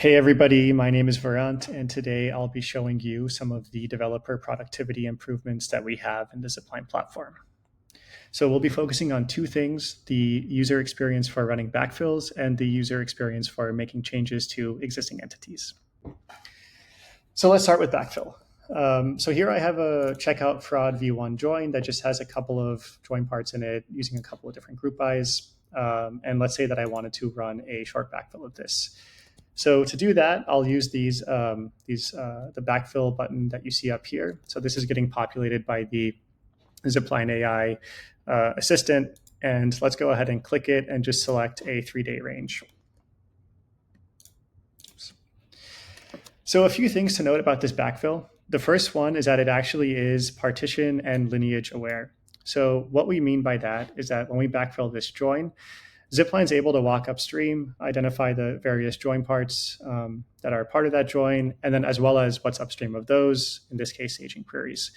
Hey everybody, my name is Varant, and today I'll be showing you some of the developer productivity improvements that we have in the Zipline platform. So we'll be focusing on two things: the user experience for running backfills and the user experience for making changes to existing entities. So let's start with backfill. So here I have a checkout fraud v1 join that just has a couple of join parts in it using a couple of different group bys. And let's say that I wanted to run a short backfill of this. So to do that, I'll use the backfill button that you see up here. So this is getting populated by the Zipline AI assistant. And let's go ahead and click it and just select a 3-day range. So a few things to note about this backfill. The first one is that it actually is partition and lineage aware. So what we mean by that is that when we backfill this join, Zipline is able to walk upstream, identify the various join parts that are part of that join, and then as well as what's upstream of those, in this case, staging queries.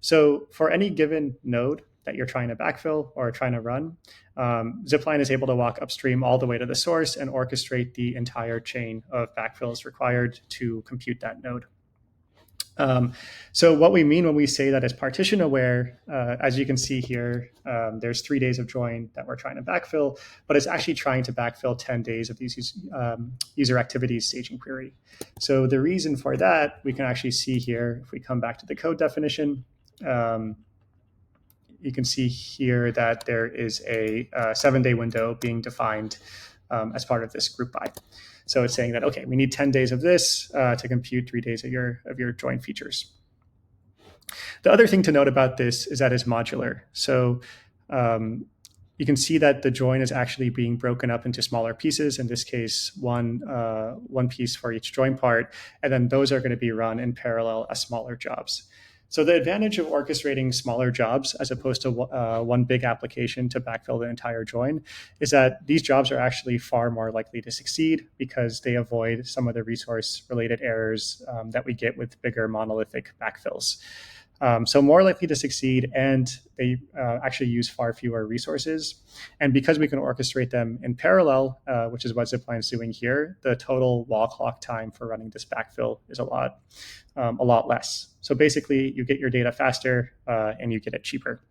So for any given node that you're trying to backfill or trying to run, Zipline is able to walk upstream all the way to the source and orchestrate the entire chain of backfills required to compute that node. So what we mean when we say that it's partition aware, as you can see here, there's 3 days of join that we're trying to backfill, but it's actually trying to backfill 10 days of these user activities staging query. So the reason for that, we can actually see here, if we come back to the code definition, you can see here that there is a 7-day window being defined as part of this group by. So it's saying that, okay, we need 10 days of this to compute 3 days of your join features. The other thing to note about this is that it's modular. So you can see that the join is actually being broken up into smaller pieces, in this case, one piece for each join part, and then those are going to be run in parallel as smaller jobs. So the advantage of orchestrating smaller jobs as opposed to one big application to backfill the entire join is that these jobs are actually far more likely to succeed because they avoid some of the resource-related errors that we get with bigger monolithic backfills. So more likely to succeed, and they actually use far fewer resources. And because we can orchestrate them in parallel, which is what Zipline is doing here, the total wall clock time for running this backfill is a lot less. So basically, you get your data faster and you get it cheaper.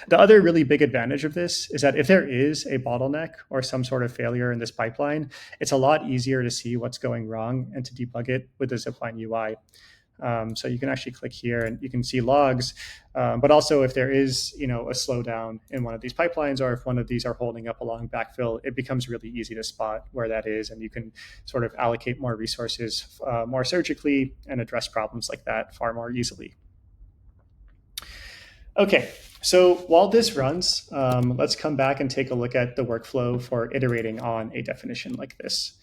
The other really big advantage of this is that if there is a bottleneck or some sort of failure in this pipeline, it's a lot easier to see what's going wrong and to debug it with the Zipline UI. So you can actually click here and you can see logs, but also if there is a slowdown in one of these pipelines, or if one of these are holding up along backfill, it becomes really easy to spot where that is, and you can sort of allocate more resources more surgically and address problems like that far more easily. Okay, so while this runs, let's come back and take a look at the workflow for iterating on a definition like this.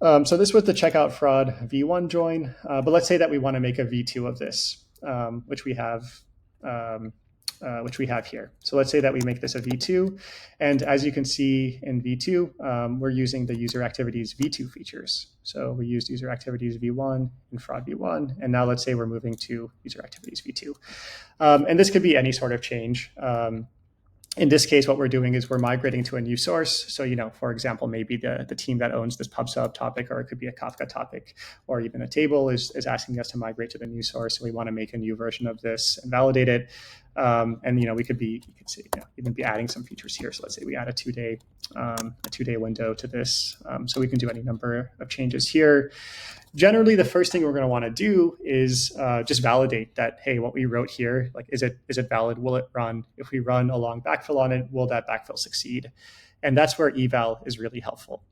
So this was the checkout fraud v1 join, but let's say that we want to make a v2 of this, which we have here. So let's say that we make this a v2, and as you can see in v2, we're using the user activities v2 features. So we used user activities v1 and fraud v1, and now let's say we're moving to user activities v2. And this could be any sort of change. In this case, what we're doing is we're migrating to a new source. So, for example, maybe the team that owns this PubSub topic, or it could be a Kafka topic, or even a table is asking us to migrate to the new source. So we want to make a new version of this and validate it. And we could even be adding some features here. So let's say we add a 2-day window to this. So we can do any number of changes here. Generally, the first thing we're going to want to do is just validate that, hey, what we wrote here, like, is it valid? Will it run? If we run a long backfill on it, will that backfill succeed? And that's where eval is really helpful.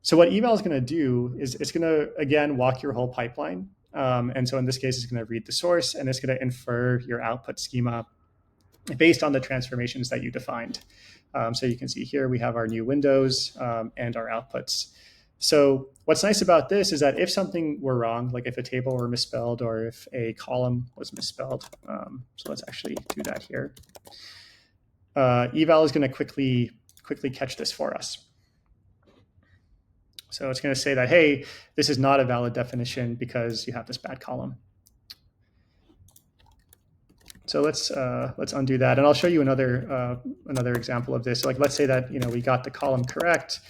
So what eval is going to do is it's going to, again, walk your whole pipeline. And so in this case, it's going to read the source, and it's going to infer your output schema based on the transformations that you defined. So you can see here we have our new windows and our outputs. So what's nice about this is that if something were wrong, like if a table were misspelled or if a column was misspelled, so let's actually do that here. Eval is going to quickly catch this for us. So it's going to say that, hey, this is not a valid definition because you have this bad column. So let's undo that, and I'll show you another example of this. So, like, let's say that we got the column correct.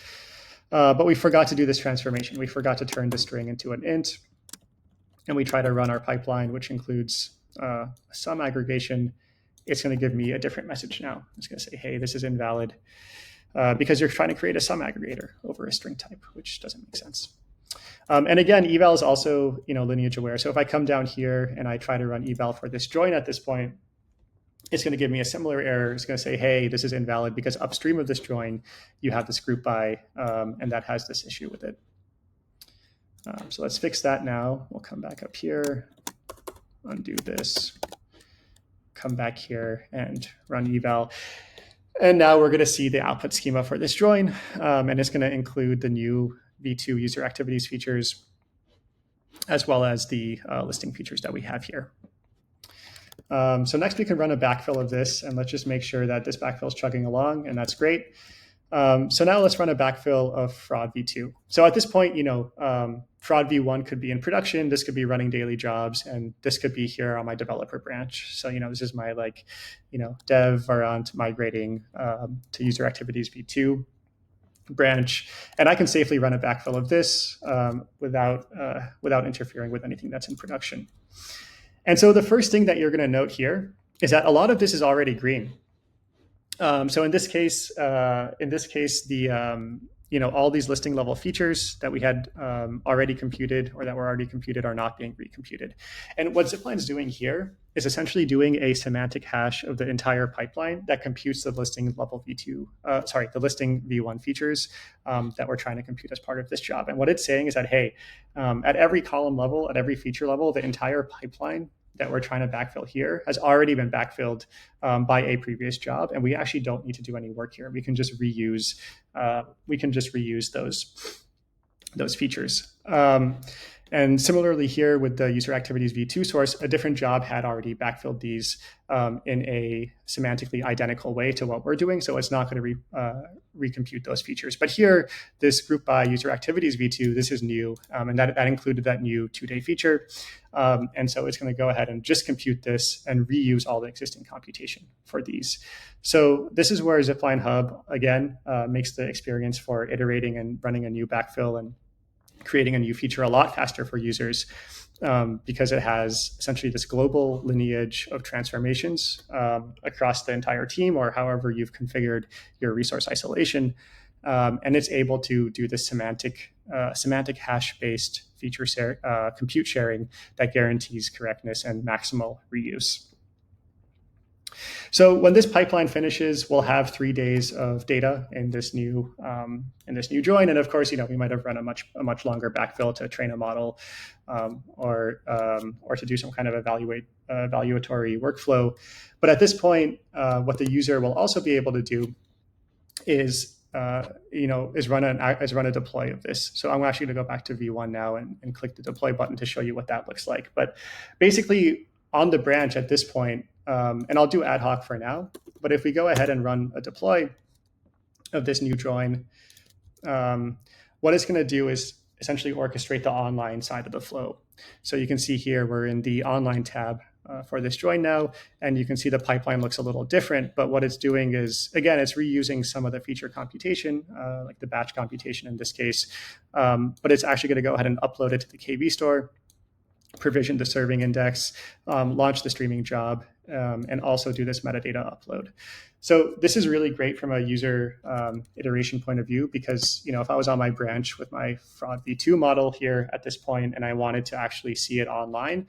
But we forgot to do this transformation. We forgot to turn the string into an int. And we try to run our pipeline, which includes some aggregation. It's going to give me a different message now. It's going to say, hey, this is invalid because you're trying to create a sum aggregator over a string type, which doesn't make sense. And again, eval is also lineage aware. So if I come down here and I try to run eval for this join at this point, it's going to give me a similar error. It's going to say, hey, this is invalid because upstream of this join, you have this group by, and that has this issue with it. So let's fix that now. We'll come back up here, undo this, come back here and run eval. And now we're going to see the output schema for this join, and it's going to include the new v2 user activities features, as well as the listing features that we have here. So next we can run a backfill of this, and let's just make sure that this backfill is chugging along, and that's great. So now let's run a backfill of fraud v2. So at this point, fraud v1 could be in production, this could be running daily jobs, and this could be here on my developer branch. So this is my dev variant migrating to user activities v2 branch, and I can safely run a backfill of this without interfering with anything that's in production. And so the first thing that you're going to note here is that a lot of this is already green. So in this case, the all these listing level features that we had already computed or that were already computed are not being recomputed. And what Zipline is doing here is essentially doing a semantic hash of the entire pipeline that computes the listing level the listing v1 features that we're trying to compute as part of this job. And what it's saying is that, hey, at every column level, at every feature level, the entire pipeline that we're trying to backfill here has already been backfilled by a previous job, and we actually don't need to do any work here. We can just reuse those features. And similarly here with the user activities v2 source, a different job had already backfilled these in a semantically identical way to what we're doing. So it's not going to recompute those features. But here, this group by user activities v2, this is new, and that included that new 2-day feature. And so it's going to go ahead and just compute this and reuse all the existing computation for these. So this is where Zipline Hub, again, makes the experience for iterating and running a new backfill and creating a new feature a lot faster for users because it has essentially this global lineage of transformations across the entire team or however you've configured your resource isolation. And it's able to do this semantic hash-based feature compute sharing that guarantees correctness and maximal reuse. So when this pipeline finishes, we'll have 3 days of data in this new join, and of course, we might have run a much longer backfill to train a model, or to do some kind of evaluatory workflow. But at this point, what the user will also be able to do is run a deploy of this. So I'm actually going to go back to v1 now and click the deploy button to show you what that looks like. But basically, on the branch at this point. And I'll do ad hoc for now, but if we go ahead and run a deploy of this new join, what it's going to do is essentially orchestrate the online side of the flow. So you can see here, we're in the online tab for this join now, and you can see the pipeline looks a little different, but what it's doing is, again, it's reusing some of the feature computation, like the batch computation in this case, but it's actually going to go ahead and upload it to the KV store, provision the serving index, launch the streaming job, and also do this metadata upload. So this is really great from a user iteration point of view because if I was on my branch with my fraud v2 model here at this point and I wanted to actually see it online,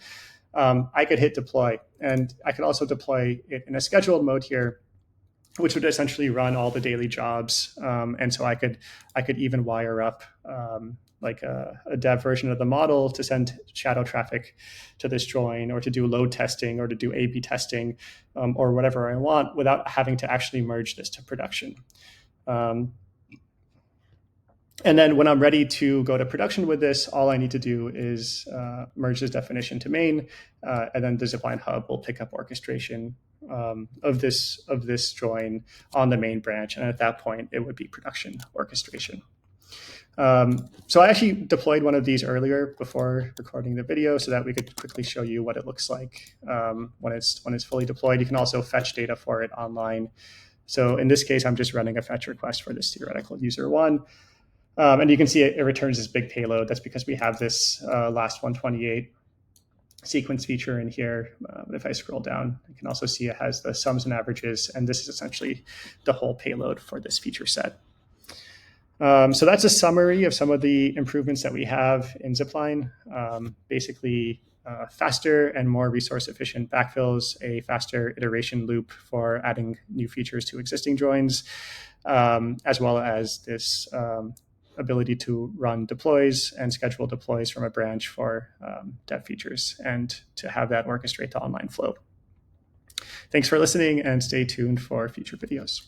I could hit deploy, and I could also deploy it in a scheduled mode here, which would essentially run all the daily jobs. And so I could even wire up like a dev version of the model to send shadow traffic to this join, or to do load testing, or to do A/B testing, or whatever I want, without having to actually merge this to production. And then when I'm ready to go to production with this, all I need to do is merge this definition to main, and then the Zipline Hub will pick up orchestration of this join on the main branch, and at that point, it would be production orchestration. So I actually deployed one of these earlier before recording the video so that we could quickly show you what it looks like when it's fully deployed. You can also fetch data for it online. So in this case, I'm just running a fetch request for this theoretical user one. And you can see it returns this big payload. That's because we have this last 128 sequence feature in here. If I scroll down, you can also see it has the sums and averages, and this is essentially the whole payload for this feature set. So that's a summary of some of the improvements that we have in Zipline. Basically, faster and more resource-efficient backfills, a faster iteration loop for adding new features to existing joins, as well as this ability to run deploys and schedule deploys from a branch for dev features and to have that orchestrate the online flow. Thanks for listening, and stay tuned for future videos.